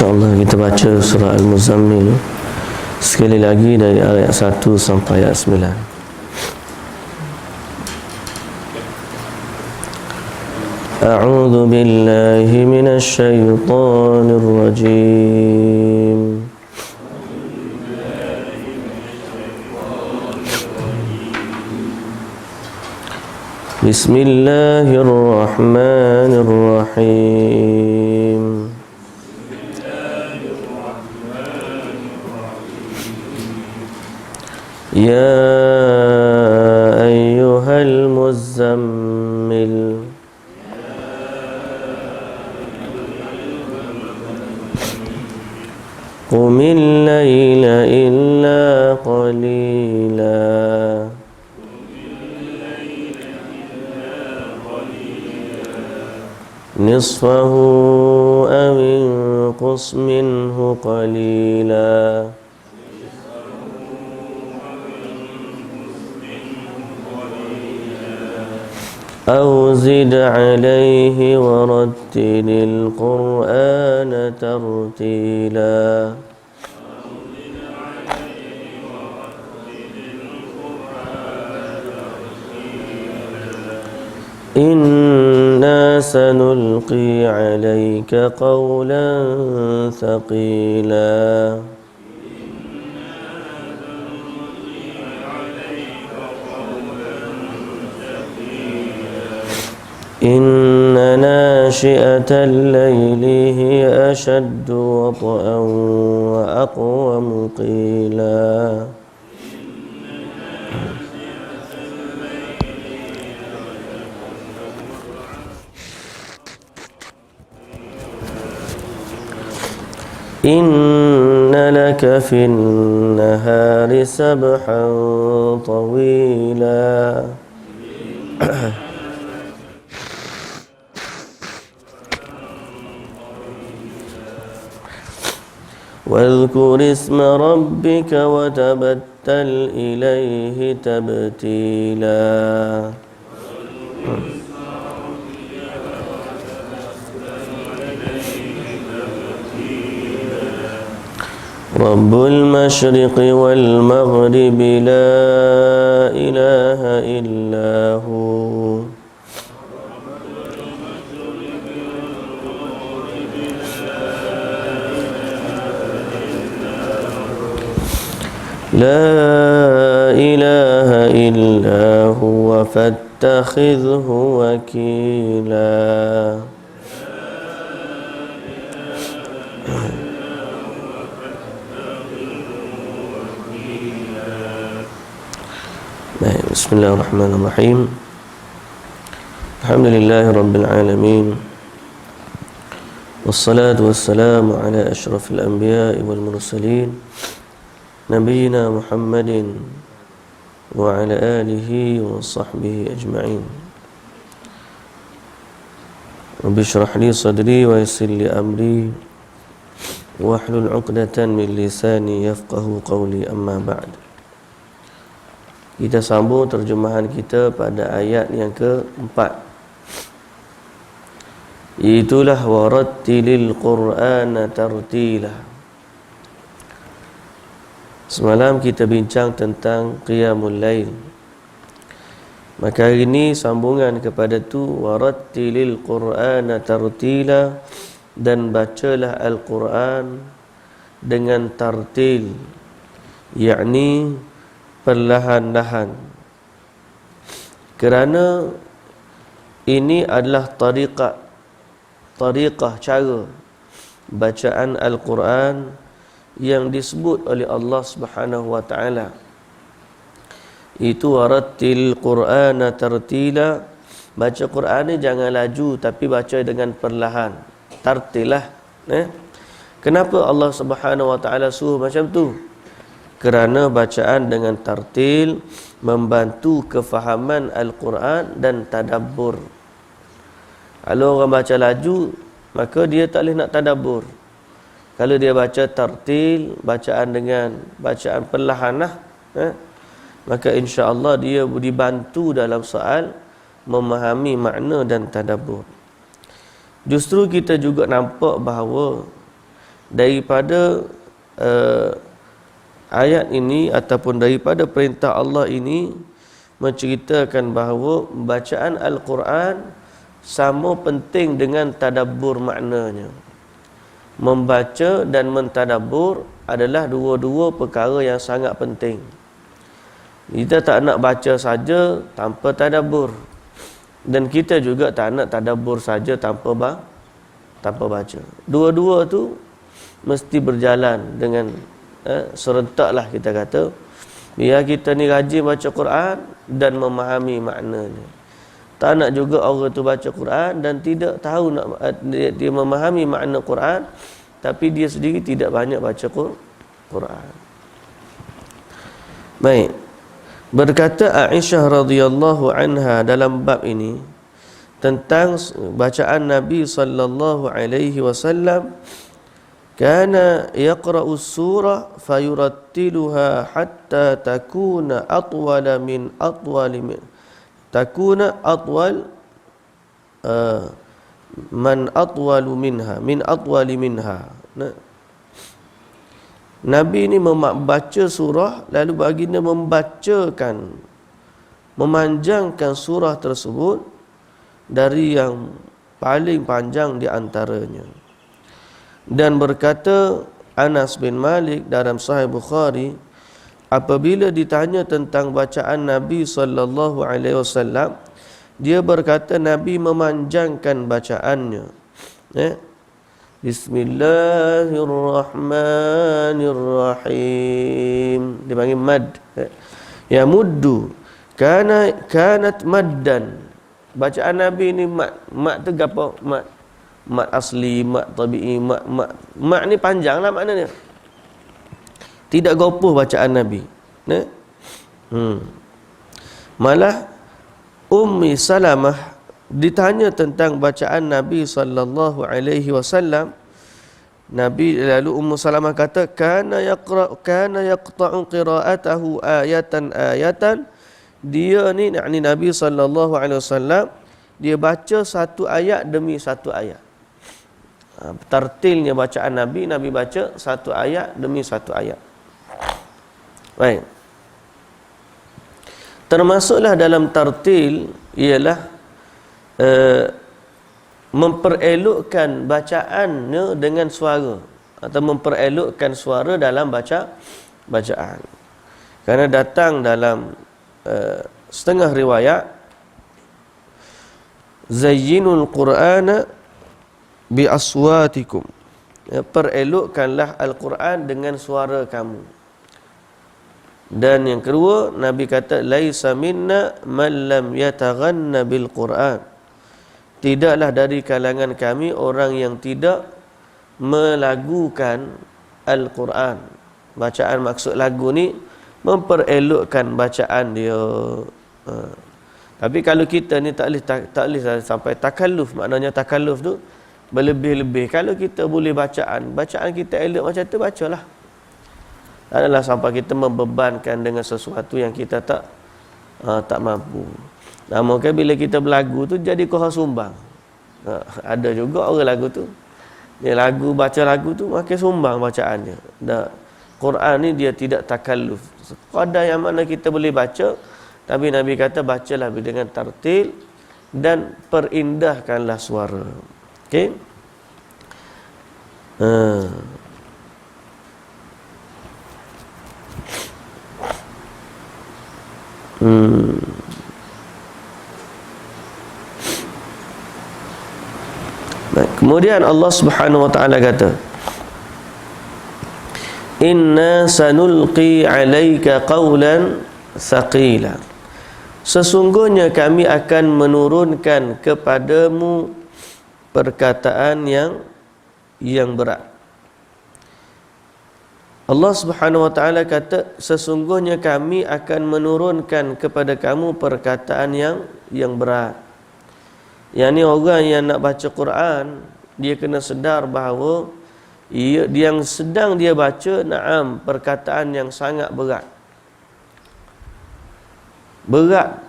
InsyaAllah kita baca surah Al-Muzammil sekali lagi dari ayat 1 sampai ayat 9. A'udzu billahi minasy syaithanir rajim. Bismillahirrahmanirrahim. Ya ayyuhal muzammil qumil layla illa qalila nisfahu aw inqus minhu qalila أو زد عليه ورتل القرآن ترتيلا إنا سنلقي عليك قولا ثقيلا إن ناشئة الليل هي أشد وطئا وأقوم قيلا إن لك في النهار سبحا طويلا واذكر اسم ربك وتبتل إليه تبتيلا رب المشرق والمغرب لا إله إلا هو لا إله إلا هو فاتخذه وكيلا بسم الله الرحمن الرحيم الحمد لله رب العالمين والصلاة والسلام على أشرف الأنبياء والمرسلين نبينا محمد وعلى آله وصحبه أجمعين رب اشرح لي صدري ويسر لي أمري واحلل عقدة من لساني يفقه قولي أما بعد. Kita sambung terjemahan kita pada ayat yang keempat, itulah warattilil Qur'ana tartila. Semalam kita bincang tentang Qiyamul Lail. Maka hari ini sambungan kepada tu, warattilil Qur'ana tartila, dan bacalah Al-Quran dengan tartil, yakni perlahan-lahan. Kerana ini adalah tariqah cara bacaan Al-Quran yang disebut oleh Allah Subhanahu wa taala. Itu warattil Qur'ana tartila. Baca Quran ni jangan laju, tapi baca dengan perlahan. Tartilah. Kenapa Allah Subhanahu wa taala suruh macam tu? Kerana bacaan dengan tartil membantu kefahaman Al-Quran dan tadabbur. Kalau orang baca laju, maka dia tak boleh nak tadabbur. Kalau dia baca tartil, bacaan dengan bacaan perlahan maka insya-Allah dia dibantu dalam soal memahami makna dan tadabbur. Justru kita juga nampak bahawa daripada ayat ini ataupun daripada perintah Allah ini menceritakan bahawa bacaan Al-Quran sama penting dengan tadabbur maknanya. Membaca dan mentadabbur adalah dua-dua perkara yang sangat penting. Kita tak nak baca saja tanpa tadabbur, dan kita juga tak nak tadabbur saja tanpa baca. Dua-dua tu mesti berjalan dengan serentak lah, kita kata. Biar kita ni rajin baca Quran dan memahami maknanya. Tak nak juga orang tu baca Quran dan tidak tahu dia memahami makna Quran, tapi dia sendiri tidak banyak baca Quran. Baik. Berkata Aisyah radhiyallahu anha dalam bab ini tentang bacaan Nabi sallallahu alaihi wasallam, kana yaqra'u surah fayurattiluha hatta takuna atwala min atwali min takuna atwal man atwalu minha min atwali minha. Nabi ni membaca surah, lalu baginda membacakan, memanjangkan surah tersebut dari yang paling panjang di antaranya. Dan berkata Anas bin Malik dalam Sahih Bukhari, apabila ditanya tentang bacaan Nabi sallallahu alaihi wasallam, dia berkata Nabi memanjangkan bacaannya. Bismillahirrahmanirrahim. Dia panggil mad. Ya muddu. Kanat maddan. Bacaan Nabi ni mat. Mat tu apa? Mat. Mat asli, mat tabi'i, mat ni panjang lah maknanya. Tidak gopoh bacaan Nabi. Malah Ummi Salamah ditanya tentang bacaan Nabi sallallahu alaihi wasallam. Nabi lalu Ummu Salamah kata kana yaqta'u qira'atahu ayatan. Dia ni yakni Nabi sallallahu alaihi wasallam, dia baca satu ayat demi satu ayat. Tartilnya bacaan Nabi baca satu ayat demi satu ayat. Baik. Termasuklah dalam tartil ialah memperelokkan bacaannya dengan suara, atau memperelokkan suara dalam bacaan. Kerana datang dalam setengah riwayat, zayyinul Qur'ana bi aswatikum, perelokkanlah Al-Quran dengan suara kamu. Dan yang kedua, Nabi kata laisa minna man lam yataghanna bil Quran, tidaklah dari kalangan kami orang yang tidak melagukan Al-Quran. Bacaan maksud lagu ni memperelokkan bacaan dia. Tapi kalau kita ni tak boleh sampai takalluf. Maknanya takalluf tu berlebih-lebih. Kalau kita boleh bacaan kita elok macam tu, bacalah. Tak adalah sampai kita membebankan dengan sesuatu yang kita tak mampu. Mungkin bila kita berlagu tu jadi kohar sumbang. Ada juga orang lagu tu, dia baca lagu tu makin sumbang bacaannya. Quran ni dia tidak takalluf. Qadar yang mana kita boleh baca, tapi Nabi kata bacalah dengan tartil dan perindahkanlah suara. Okey? Kemudian Allah Subhanahu wa taala kata, inna sanulqi 'alaika qawlan thaqila, sesungguhnya kami akan menurunkan kepadamu perkataan yang berat. Allah Subhanahu wa taala kata sesungguhnya kami akan menurunkan kepada kamu perkataan yang berat. Yang ni orang yang nak baca Quran, dia kena sedar bahawa yang sedang dia baca perkataan yang sangat berat. Berat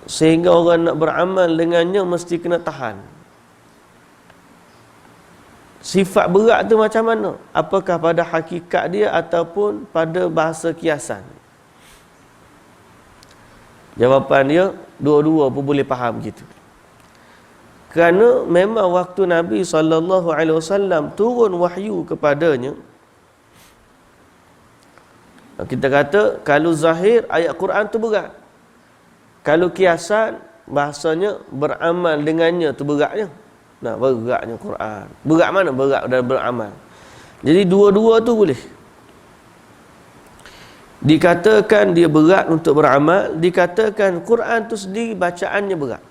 sehingga orang nak beramal dengannya mesti kena tahan. Sifat berat tu macam mana? Apakah pada hakikat dia ataupun pada bahasa kiasan? Jawapan dia, dua-dua pun boleh faham gitu. Kerana memang waktu Nabi SAW turun wahyu kepadanya, kita kata kalau zahir ayat Quran tu berat. Kalau kiasan bahasanya beramal dengannya tu beratnya. Nah, beratnya Quran. Berat mana? Berat dan beramal. Jadi dua-dua tu boleh. Dikatakan dia berat untuk beramal, dikatakan Quran tu sendiri bacaannya berat.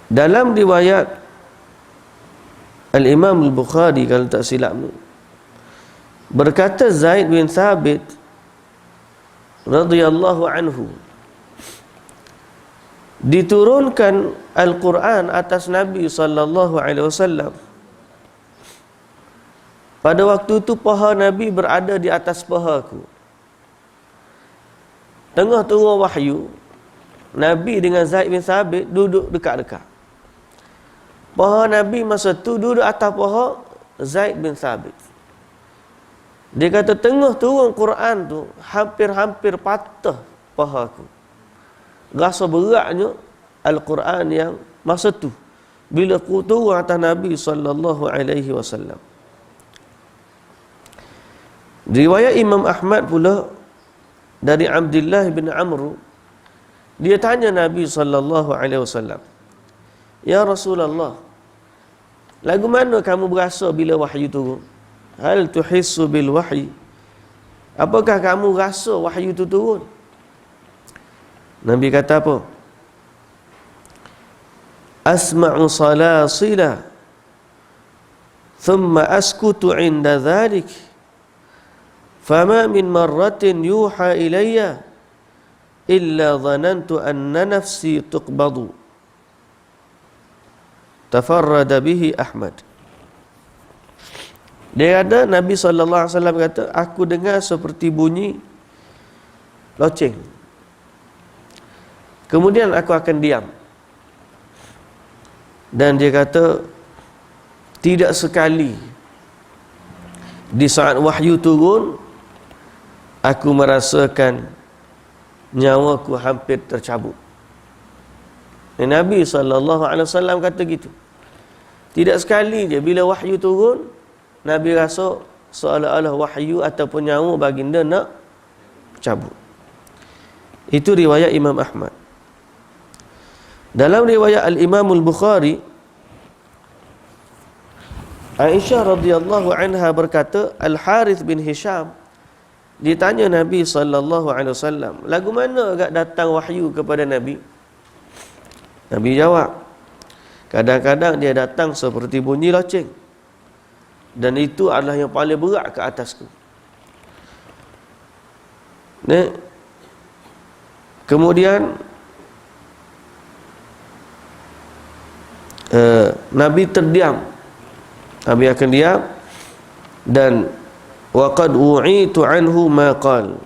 Dalam riwayat Al-Imam Al-Bukhari kalau tak silap ni, berkata Zaid bin Thabit radhiyallahu anhu, diturunkan Al-Quran atas Nabi sallallahu alaihi wasallam. Pada waktu itu paha Nabi berada di atas pahaku. Tengah turun wahyu, Nabi dengan Zaid bin Thabit duduk dekat-dekat. Paha Nabi masa tu duduk atas paha Zaid bin Thabit. Dia kata tengah turun Quran tu, hampir-hampir patah pahaku. Rasa beratnya Al-Quran yang masa tu bila turun atas Nabi sallallahu alaihi wasallam. Riwayat Imam Ahmad pula dari Abdullah bin Amr, dia tanya Nabi sallallahu alaihi wasallam, "Ya Rasulullah, lagu mana kamu berasa bila wahyu turun? Hal tuhissu bil wahyi?" Apakah kamu rasa wahyu itu turun? Nabi kata apa? Asma'u salasila thumma askutu 'inda dhalik fama min marratin yuha ilayya illa dhanantu anna nafsi tuqbadu. Tafarrada bihi Ahmad. Dia kata, Nabi SAW kata, aku dengar seperti bunyi loceng. Kemudian aku akan diam. Dan dia kata, tidak sekali di saat wahyu turun, aku merasakan nyawaku hampir tercabut. Nabi SAW kata gitu. Tidak sekali je bila wahyu turun, Nabi rasa seolah-olah wahyu ataupun nyawa baginda nak cabut. Itu riwayat Imam Ahmad. Dalam riwayat Al-Imam Al-Bukhari, Aisyah radhiyallahu anha berkata, Al-Harith bin Hisham ditanya Nabi SAW, lagu mana agak datang wahyu kepada Nabi? Nabi jawab, kadang-kadang dia datang seperti bunyi loceng, dan itu adalah yang paling berat ke atasku. Kemudian Nabi terdiam. Nabi akan diam, dan waqad u'itu anhu ma qal.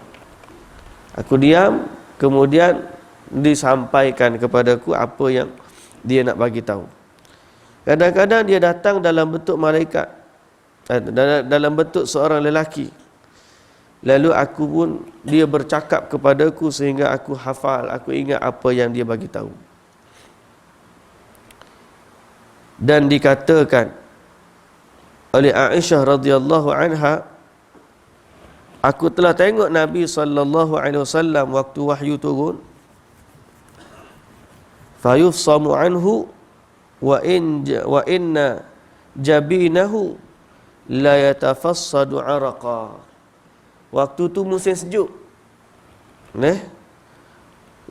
Aku diam, kemudian disampaikan kepadaku apa yang dia nak bagi tahu. Kadang-kadang dia datang dalam bentuk malaikat, dalam bentuk seorang lelaki. Lalu aku pun, dia bercakap kepadaku sehingga aku hafal, aku ingat apa yang dia bagi tahu. Dan dikatakan oleh Aisyah radhiyallahu anha, aku telah tengok Nabi sallallahu alaihi wasallam waktu wahyu turun, fayufsamu anhu wa inna jabinahu la yatafassadu araqa. Waktu tu musim sejuk.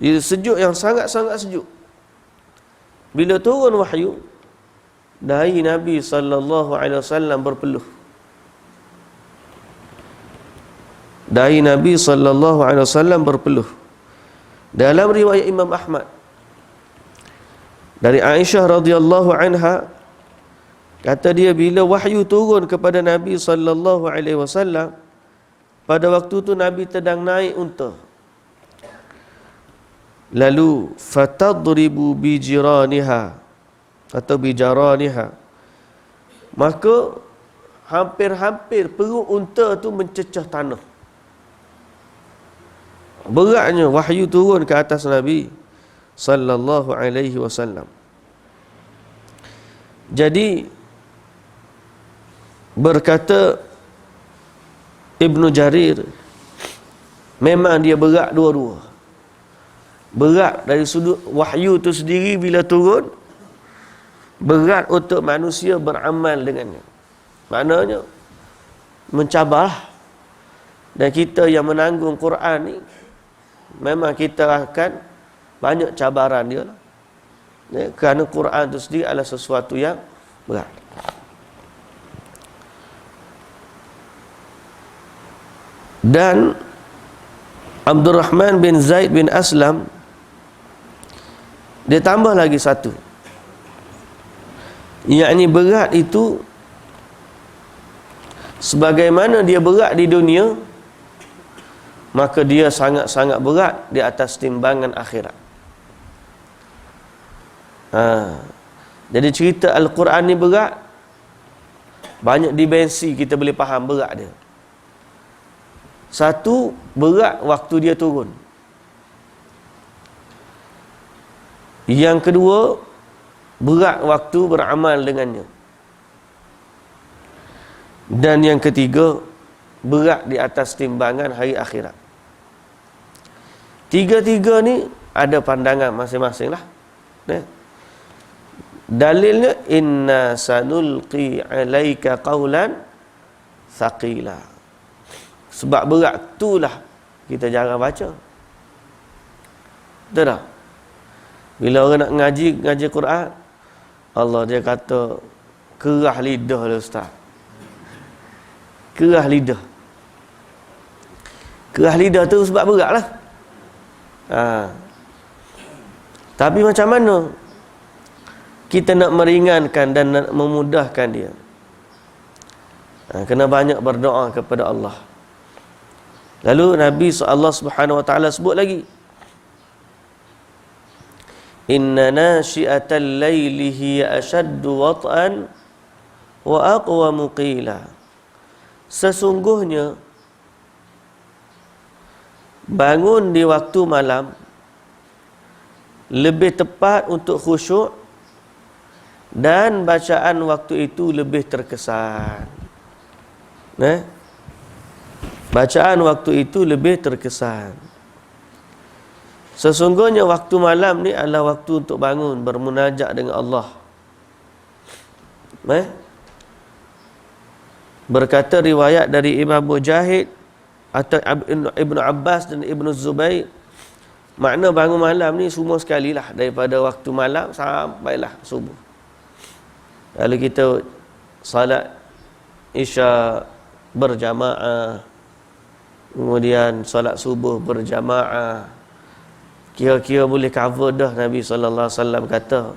Sejuk yang sangat-sangat sejuk. Bila turun wahyu, dahi Nabi sallallahu alaihi wasallam berpeluh. Dahi Nabi sallallahu alaihi wasallam berpeluh. Dalam riwayat Imam Ahmad dari Aisyah radhiyallahu anha, kata dia, bila wahyu turun kepada Nabi sallallahu alaihi wasallam, pada waktu tu Nabi sedang naik unta. Lalu fatadribu bi jiraniha, atau bijaraniha, maka hampir-hampir perut unta tu mencecah tanah. Beratnya wahyu turun ke atas Nabi sallallahu alaihi wasallam. Jadi berkata Ibnu Jarir, memang dia berat dua-dua. Berat dari sudut wahyu tu sendiri bila turun, berat untuk manusia beramal dengannya. Maknanya mencabar. Dan kita yang menanggung Quran ni, memang kita akan banyak cabaran dia lah. Ya, kerana Quran itu sendiri adalah sesuatu yang berat. Dan Abdul Rahman bin Zaid bin Aslam, dia tambah lagi satu, yakni berat itu sebagaimana dia berat di dunia, maka dia sangat-sangat berat di atas timbangan akhirat. Jadi cerita Al-Quran ni berat, banyak dimensi kita boleh faham berat dia. Satu, berat waktu dia turun. Yang kedua, berat waktu beramal dengannya. Dan yang ketiga, berat di atas timbangan hari akhirat. Tiga-tiga ni ada pandangan masing-masing lah. Dalilnya, inna sanulqi alaika qawlan thaqila. Sebab berat itulah kita jarang baca. Betul tak? Bila orang nak ngaji Quran, Allah dia kata kerah lidah lah ustaz. Kerah lidah. Kerah lidah tu sebab berat lah. Tapi macam mana kita nak meringankan dan nak memudahkan dia? Kena banyak berdoa kepada Allah. Lalu Nabi Allah Subhanahu Wa Taala sebut lagi, inna nashi'atal laili hiya ashaddu wat'an wa aqwamu qila. Sesungguhnya bangun di waktu malam lebih tepat untuk khusyuk, dan bacaan waktu itu lebih terkesan. Bacaan waktu itu lebih terkesan. Sesungguhnya waktu malam ni adalah waktu untuk bangun bermunajat dengan Allah. Berkata riwayat dari Imam Mujahid atau Ibnu Abbas dan Ibnu Zubair, makna bangun malam ni semua sekali lah, daripada waktu malam sampailah subuh. Lalu kita salat Isya berjamaah, kemudian salat subuh berjamaah, kira-kira boleh cover dah. Nabi SAW kata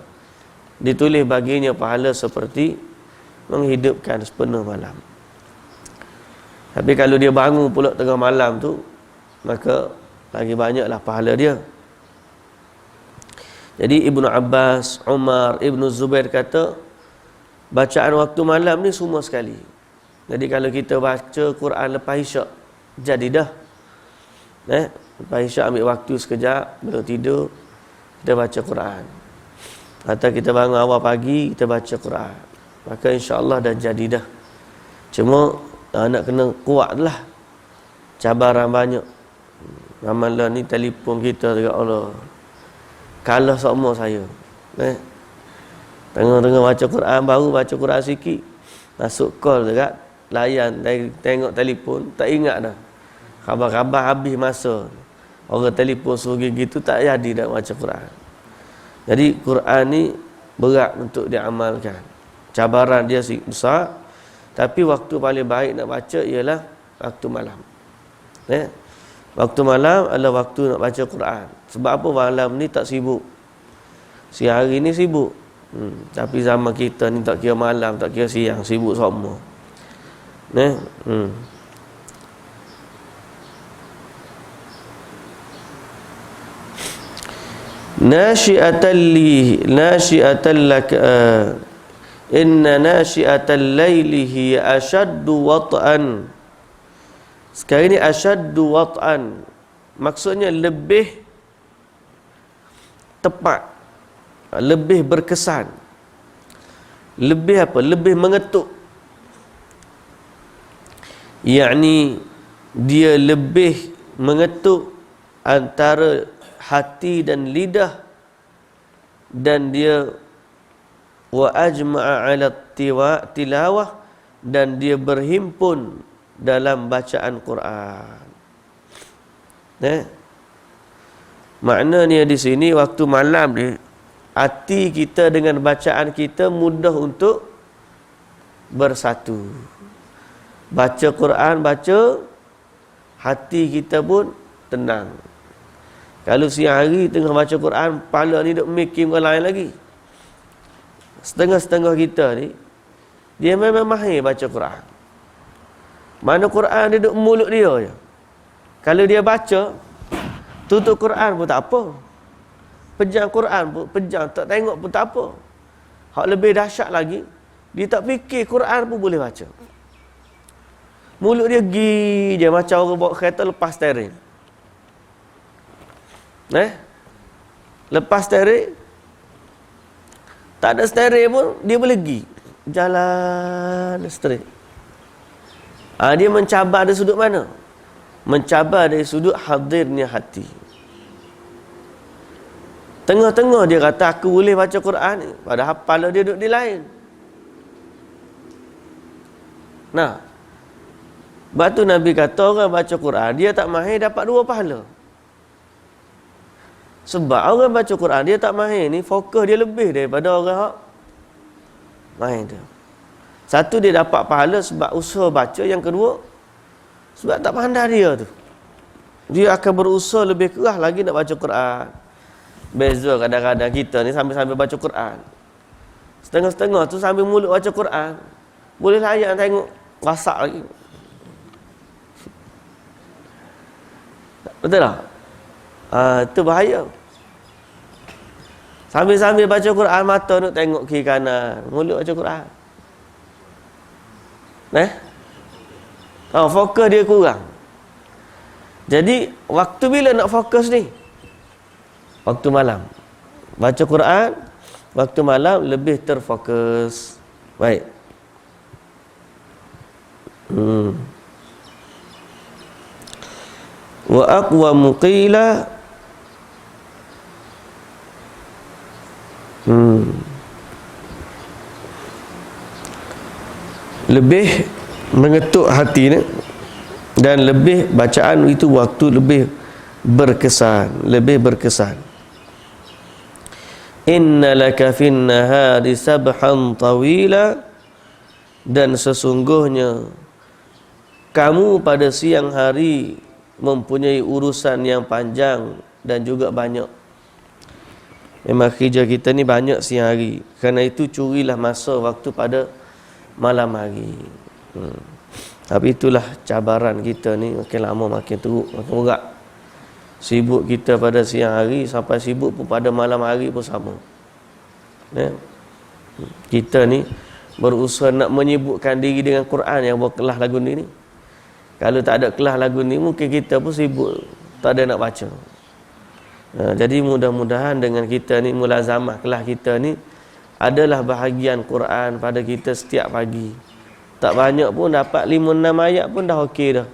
ditulis baginya pahala seperti menghidupkan sepenuh malam. Tapi kalau dia bangun pula tengah malam tu, maka lagi banyaklah pahala dia. Jadi Ibnu Abbas, Umar, Ibnu Zubair kata bacaan waktu malam ni semua sekali. Jadi kalau kita baca Quran lepas Isyak, jadi dah. Lepas Isyak ambil waktu sekejap, belum tidur, kita baca Quran. Atau kita bangun awal pagi, kita baca Quran. Maka insya-Allah dah jadi dah. Cuma nak kena kuat lah. Cabaran banyak. Amalan ni telefon kita dekat Allah. Kalah semua saya. Tengah-tengah baca Quran, baru baca Quran sikit, masuk call dekat layan, tengok telefon, tak ingat dah. Khabar-khabar habis masa. Orang telefon suruh gitu, tak jadi nak baca Quran. Jadi Quran ni berat untuk diamalkan. Cabaran dia besar, tapi waktu paling baik nak baca ialah waktu malam. Waktu malam adalah waktu nak baca Quran. Sebab apa malam ni tak sibuk? Siang hari ni sibuk. Tapi zaman kita ni tak kira malam, tak kira siang, sibuk semua. nasyi'atal lak inna nasyi'atal laili hiya ashaddu wat'an. Sekarang ni ashaddu wat'an maksudnya lebih tepat, lebih berkesan, lebih apa? Lebih mengetuk. Yakni dia lebih mengetuk antara hati dan lidah, dan dia wa ajma'a 'ala tilawah, dan dia berhimpun dalam bacaan Quran. Maknanya di sini waktu malam ni hati kita dengan bacaan kita mudah untuk bersatu. Baca Quran, hati kita pun tenang. Kalau siang hari tengah baca Quran, kepala ni duk mikir ke lain lagi. Setengah-setengah kita ni dia memang mahir baca Quran. Mana Quran dia duk mulut dia je. Kalau dia baca, tutup Quran pun tak apa. Pejam Quran pun, pejam tak tengok pun tak apa. Hak lebih dahsyat lagi, dia tak fikir Quran pun boleh baca. Mulut dia gi je macam orang bawa kereta lepas steering. Lepas steering, tak ada steering pun dia boleh gi jalan straight. Dia mencabar dari sudut mana? Mencabar dari sudut hadirnya hati. Tengah-tengah dia kata aku boleh baca Quran ni, padahal kepala dia duduk di lain. Nah, sebab tu Nabi kata orang baca Quran dia tak mahir dapat 2 pahala. Sebab orang baca Quran dia tak mahir ni, fokus dia lebih daripada orang hak mahir tu. Satu, dia dapat pahala sebab usaha baca. Yang kedua, sebab tak pandai dia tu, dia akan berusaha lebih keras lagi nak baca Quran. Beza kadang-kadang kita ni sambil-sambil baca Quran, setengah-setengah tu sambil mulut baca Quran, boleh layan tengok WhatsApp lagi. Betul tak? Itu bahaya. Sambil-sambil baca Quran, mata nak tengok kiri kanan, mulut baca Quran. Fokus dia kurang. Jadi waktu bila nak fokus ni? Waktu malam. Baca Quran waktu malam lebih terfokus. Baik. Wa aqwamu qila lebih mengetuk hati ni, dan lebih bacaan itu waktu lebih berkesan, Inna laka fin nahari sabhan tawila, dan sesungguhnya kamu pada siang hari mempunyai urusan yang panjang dan juga banyak. Memang kerja kita ni banyak siang hari, kerana itu curilah masa waktu pada malam hari. Tapi itulah cabaran kita ni, makin lama makin teruk, makin berat. Sibuk kita pada siang hari, sampai sibuk pun pada malam hari pun sama. Kita ni berusaha nak menyibukkan diri dengan Quran yang buat kelas lagu ni. Kalau tak ada kelas lagu ni, mungkin kita pun sibuk, tak ada nak baca. Jadi mudah-mudahan dengan kita ni, mulazamah kelas kita ni adalah bahagian Quran pada kita setiap pagi. Tak banyak pun, dapat 5-6 ayat pun dah okey dah.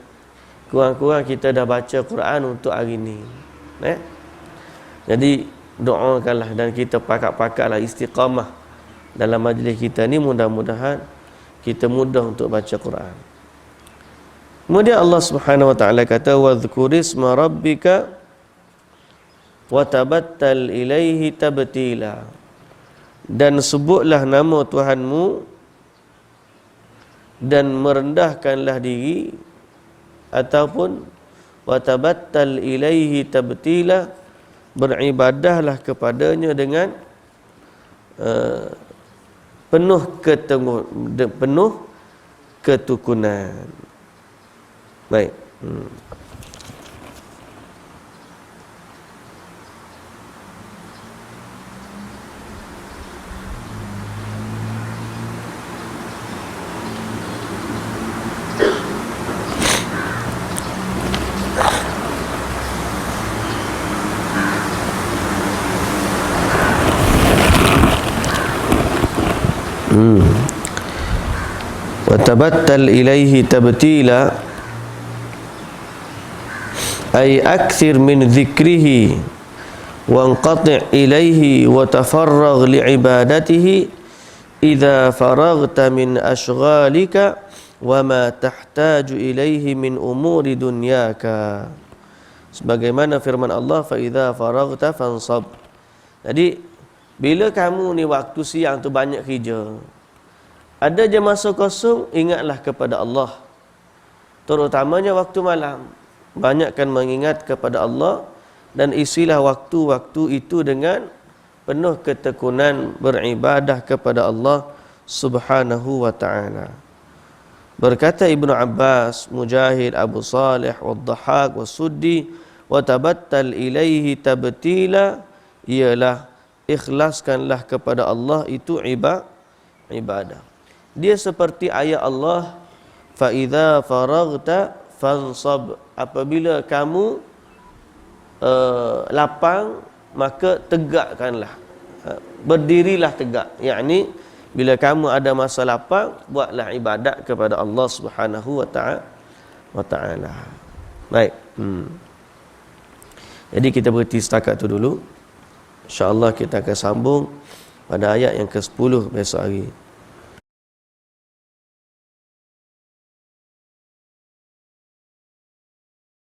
Kurang-kurang kita dah baca Quran untuk hari ni. Jadi doakanlah dan kita pakat-pakatlah istiqamah dalam majlis kita ni, mudah-mudahan kita mudah untuk baca Quran. Kemudian Allah Subhanahu wa taala kata wadhkurisma rabbika wa tabattal ilaihi tabtila, dan sebutlah nama Tuhanmu dan merendahkanlah diri, ataupun watabattal ilaihi tabtila, beribadahlah kepadanya dengan penuh ketukunan. Baik. Wa tabattal ilaihi tabtila, ay akthir min dhikrihi wanqati' ilaihi wa tafarragh li ibadatihi idza faraghta min ashghalika wa ma tahtaju ilaihi min umuri dunyaka. Sebagaimana firman Allah, fa idza faraghta fansab. Jadi bila kamu ni waktu siang tu banyak kerja, ada je masa kosong, ingatlah kepada Allah. Terutamanya waktu malam, banyakkan mengingat kepada Allah dan isilah waktu-waktu itu dengan penuh ketekunan beribadah kepada Allah Subhanahu wa ta'ala. Berkata Ibnu Abbas, Mujahid, Abu Salih, Wad-Dhahak, Wasuddi, wa tabattal ilaihi tabtila, ialah ikhlaskanlah kepada Allah itu ibadah. Dia seperti ayat Allah, fa idza faraghta fansab. Apabila kamu lapang, maka tegakkanlah, berdirilah tegak. Yakni bila kamu ada masa lapang, buatlah ibadat kepada Allah Subhanahu wa ta'ala. Baik. Jadi kita berhenti setakat tu dulu. InsyaAllah kita akan sambung pada ayat yang ke-10 besok hari.